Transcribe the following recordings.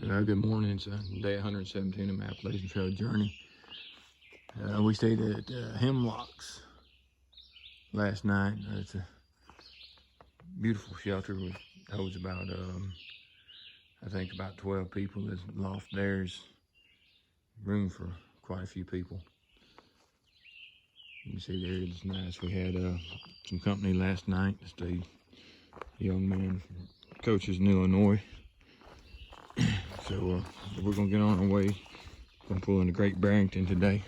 Good morning. It's day 117 of my Appalachian Trail journey. We stayed at Hemlock's last night. It's a beautiful shelter with holds about, I think about 12 people. There's loft there's room for quite a few people. You can see there it's nice. We had some company last night. Just a young man from coaches in Illinois. So we're gonna get on our way. Gonna pull into Great Barrington today.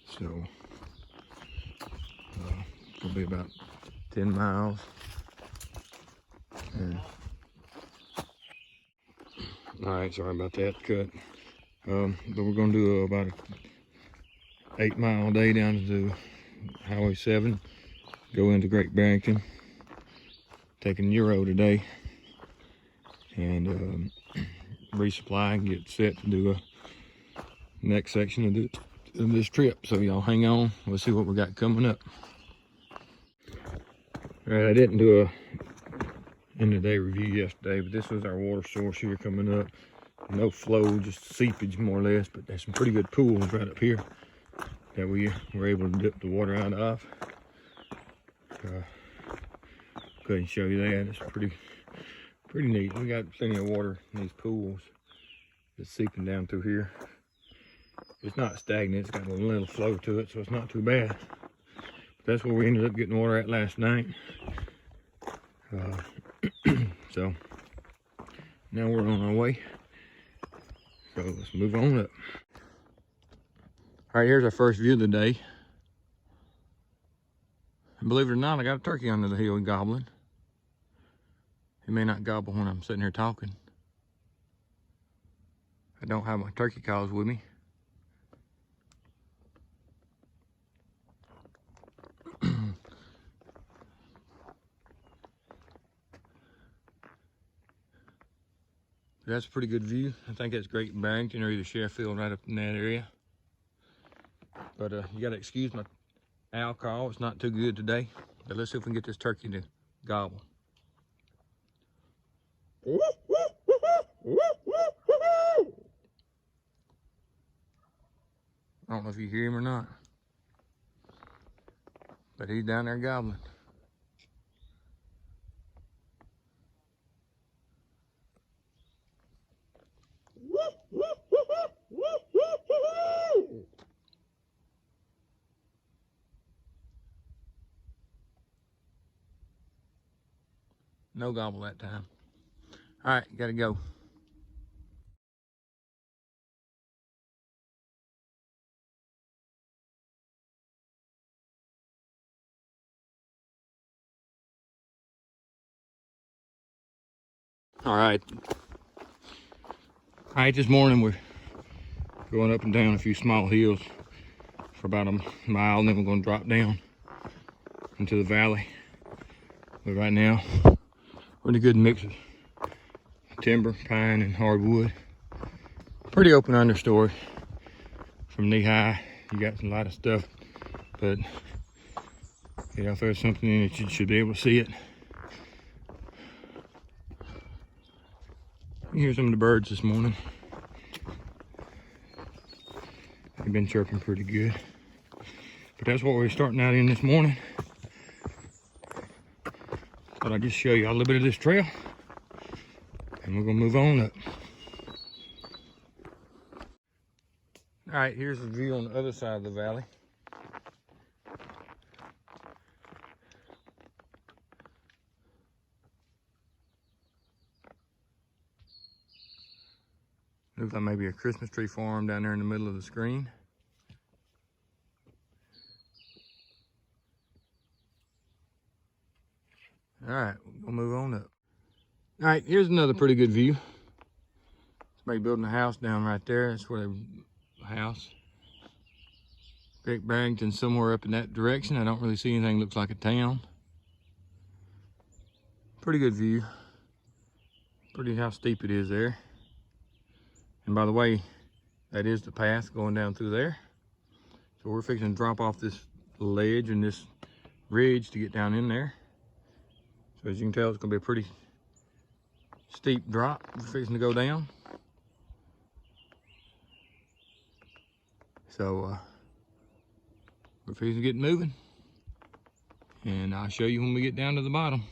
So it's gonna be about 10 miles. And all right, sorry about that cut. But we're gonna do about an 8-mile day down to Highway 7. Go into Great Barrington. Taking Euro today. And resupply and get set to do a next section of this trip. So y'all hang on, we'll see what we got coming up. All right, I didn't do a end of day review yesterday, but this was our water source here coming up. No flow, just seepage more or less, but there's some pretty good pools right up here that we were able to dip the water out of. Go ahead and show you that. It's pretty neat. We got plenty of water in these pools just seeping down through here. It's not stagnant, it's got a little flow to it, so it's not too bad. But that's where we ended up getting water at last night. So now we're on our way. So let's move on up. All right, here's our first view of the day. And believe it or not, I got a turkey under the hill gobbling. He may not gobble when I'm sitting here talking. I don't have my turkey calls with me. That's a pretty good view. I think that's Great Barrington or either Sheffield right up in that area. But you gotta excuse my owl call. It's not too good today. But let's see if we can get this turkey to gobble. I don't know if you hear him or not, but he's down there gobbling. No gobble that time. All right, gotta go. All right, this morning we're going up and down a few small hills for about a mile, and then we're gonna drop down into the valley. But right now, we're in a good mix of timber, pine, and hardwood. Pretty open understory from knee high. You got a lot of stuff, but you know, if there's something in it, you should be able to see it. You hear some of the birds this morning. They've been chirping pretty good. But that's what we're starting out in this morning. Thought I'd just show you a little bit of this trail. And we're gonna move on up. All right, here's the view on the other side of the valley. Looks like maybe a Christmas tree farm down there in the middle of the screen. All right, we'll move on up. All right, here's another pretty good view. Somebody building a house down right there. That's where the house. Great Barrington somewhere up in that direction. I don't really see anything that looks like a town. Pretty good view. Pretty how steep it is there. And by the way, that is the path going down through there. So we're fixing to drop off this ledge and this ridge to get down in there. So as you can tell, it's gonna be a pretty steep drop. We're fixing to go down. So we're fixing to get moving. And I'll show you when we get down to the bottom.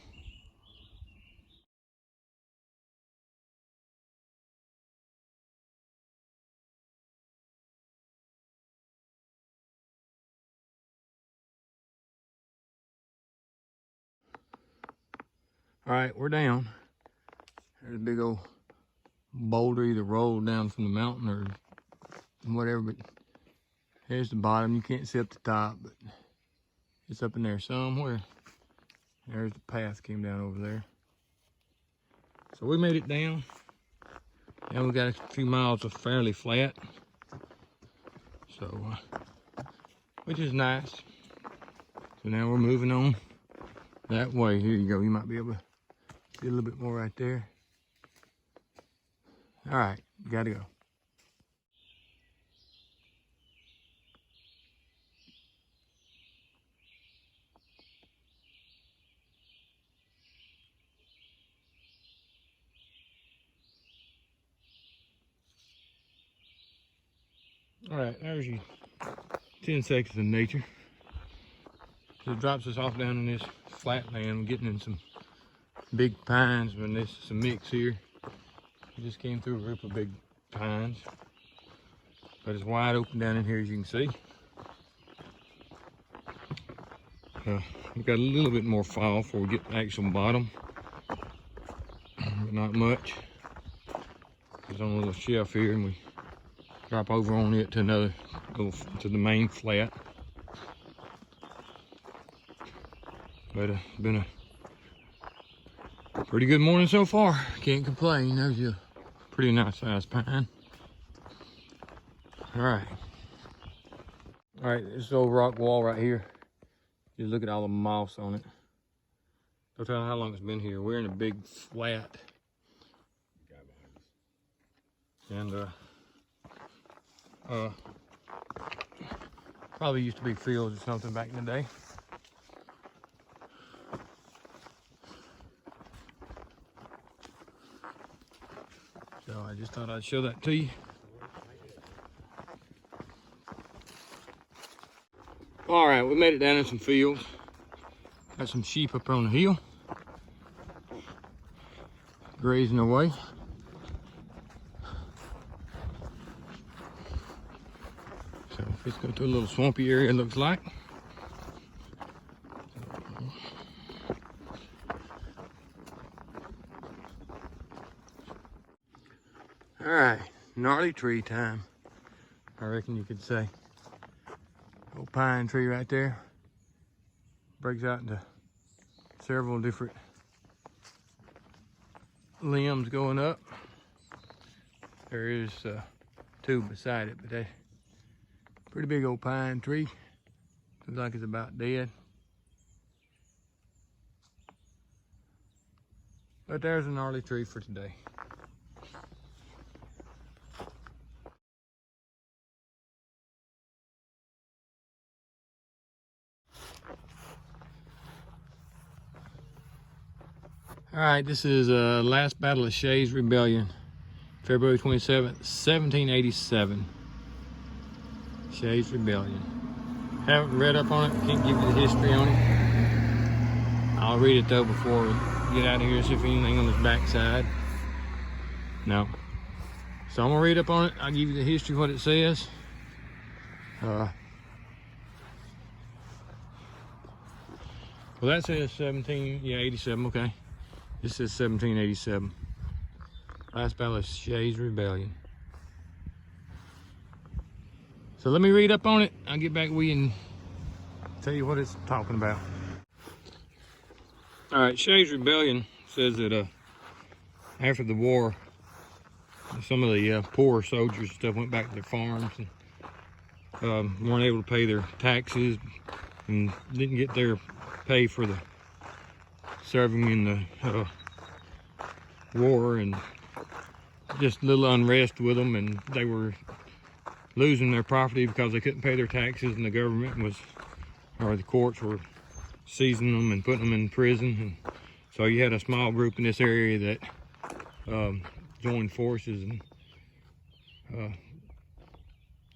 All right, we're down. There's a big old boulder either rolled down from the mountain or whatever, but here's the bottom. You can't see up the top, but it's up in there somewhere. There's the path came down over there. So we made it down. And we got a few miles of fairly flat. So, which is nice. So now we're moving on that way. Here you go. You might be able to see a little bit more right there. All right, gotta go. All right, there's your 10 seconds of nature. So it drops us off down in this flat land. We're getting in some big pines, but this is a mix here. We just came through a group of big pines, but it's wide open down in here, as you can see. We've got a little bit more fall before we get to the actual bottom, but not much. It's on a little shelf here, and we drop over on it to another little, to the main flat. But it's been a pretty good morning so far. Can't complain. There's a pretty nice sized pine. All right, this old rock wall right here. Just look at all the moss on it. Don't tell how long it's been here. We're in a big flat. And probably used to be fields or something back in the day. So I just thought I'd show that to you. All right, we made it down in some fields. Got some sheep up on the hill, grazing away. So let's go to a little swampy area, it looks like. All right, gnarly tree time, I reckon you could say. Old pine tree right there. Breaks out into several different limbs going up. There is two beside it, but that's a pretty big old pine tree. Looks like it's about dead. But there's a gnarly tree for today. All right, this is last battle of Shay's Rebellion, February 27th, 1787. Shay's Rebellion. Haven't read up on it, can't give you the history on it. I'll read it though before we get out of here, see if anything on this backside. No. So I'm gonna read up on it, I'll give you the history, what it says. Well, that says 87, okay. This says 1787. Last battle of Shay's Rebellion. So let me read up on it. I'll get back with you and tell you what it's talking about. All right, Shay's Rebellion says that after the war, some of the poorer soldiers and stuff went back to their farms and weren't able to pay their taxes and didn't get their pay for the serving in the war, and just a little unrest with them, and they were losing their property because they couldn't pay their taxes, and the government was, or the courts were seizing them and putting them in prison. And so you had a small group in this area that joined forces and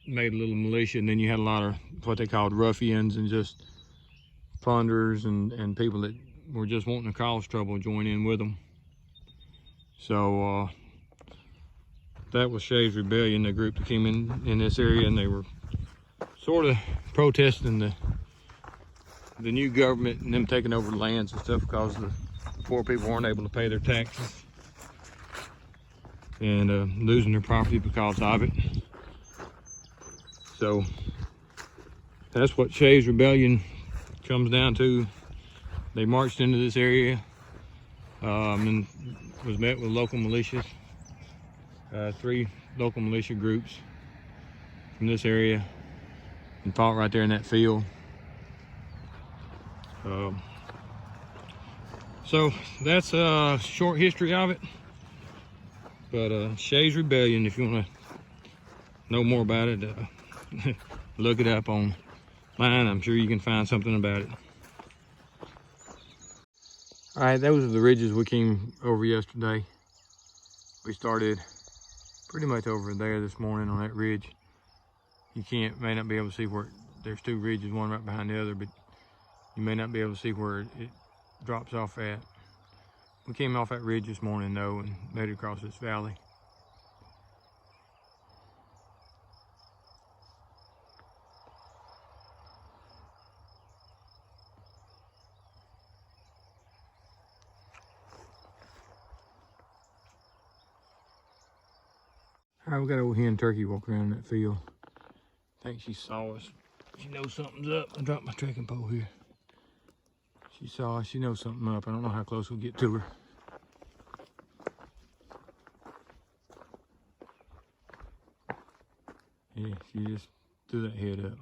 made a little militia, and then you had a lot of what they called ruffians and just plunderers and people that were just wanting to cause trouble join in with them. So that was Shay's Rebellion, the group that came in this area, and they were sort of protesting the new government and them taking over the lands and stuff because the poor people weren't able to pay their taxes and losing their property because of it. So that's what Shay's Rebellion comes down to. They marched into this area and was met with local militias, 3 local militia groups from this area, and fought right there in that field. So that's a short history of it. But Shay's Rebellion, if you want to know more about it, look it up online. I'm sure you can find something about it. All right, those are the ridges we came over yesterday. We started pretty much over there this morning on that ridge. You may not be able to see where, there's 2 ridges, one right behind the other, but you may not be able to see where it drops off at. We came off that ridge this morning though and made it across this valley. All right, we got a old hen turkey walking around in that field. I think she saw us. She knows something's up. I dropped my trekking pole here. She saw us. She knows something up. I don't know how close we'll get to her. Yeah, she just threw that head up.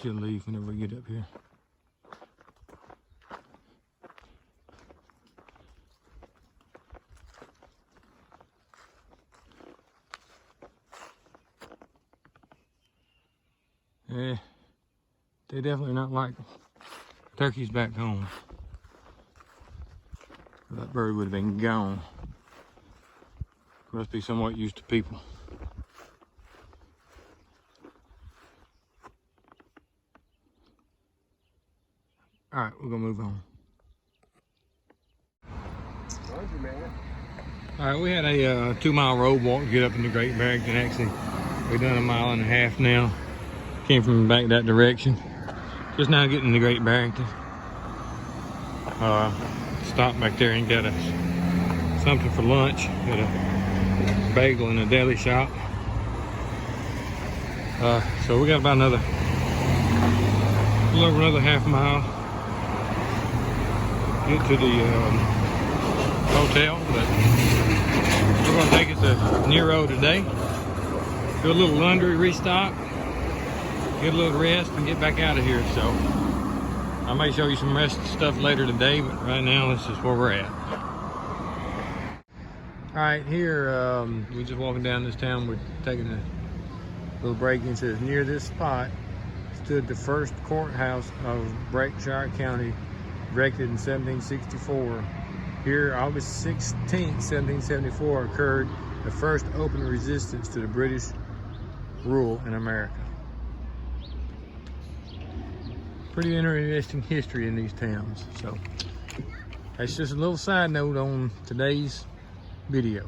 She'll leave whenever we get up here. Yeah, they definitely not like turkeys back home. That bird would have been gone. Must be somewhat used to people. All right, we're gonna move on. All right, we had a 2-mile road walk to get up into Great Barrington. Actually, we've done 1.5 miles now. Came from back that direction. Just now getting to Great Barrington. Stopped back there and got something for lunch. Got a bagel in a deli shop. So we got about a little over another 1/2 mile. Get to the hotel, but we're gonna take it to Nero today. Do a little laundry restock. Get a little rest and get back out of here. So I may show you some rest stuff later today, but right now this is where we're at. All right, here we're just walking down this town. We're taking a little break. It says near this spot stood the first courthouse of Berkshire County, erected in 1764. Here, August 16th, 1774, occurred the first open resistance to the British rule in America. Pretty interesting history in these towns. So that's just a little side note on today's video.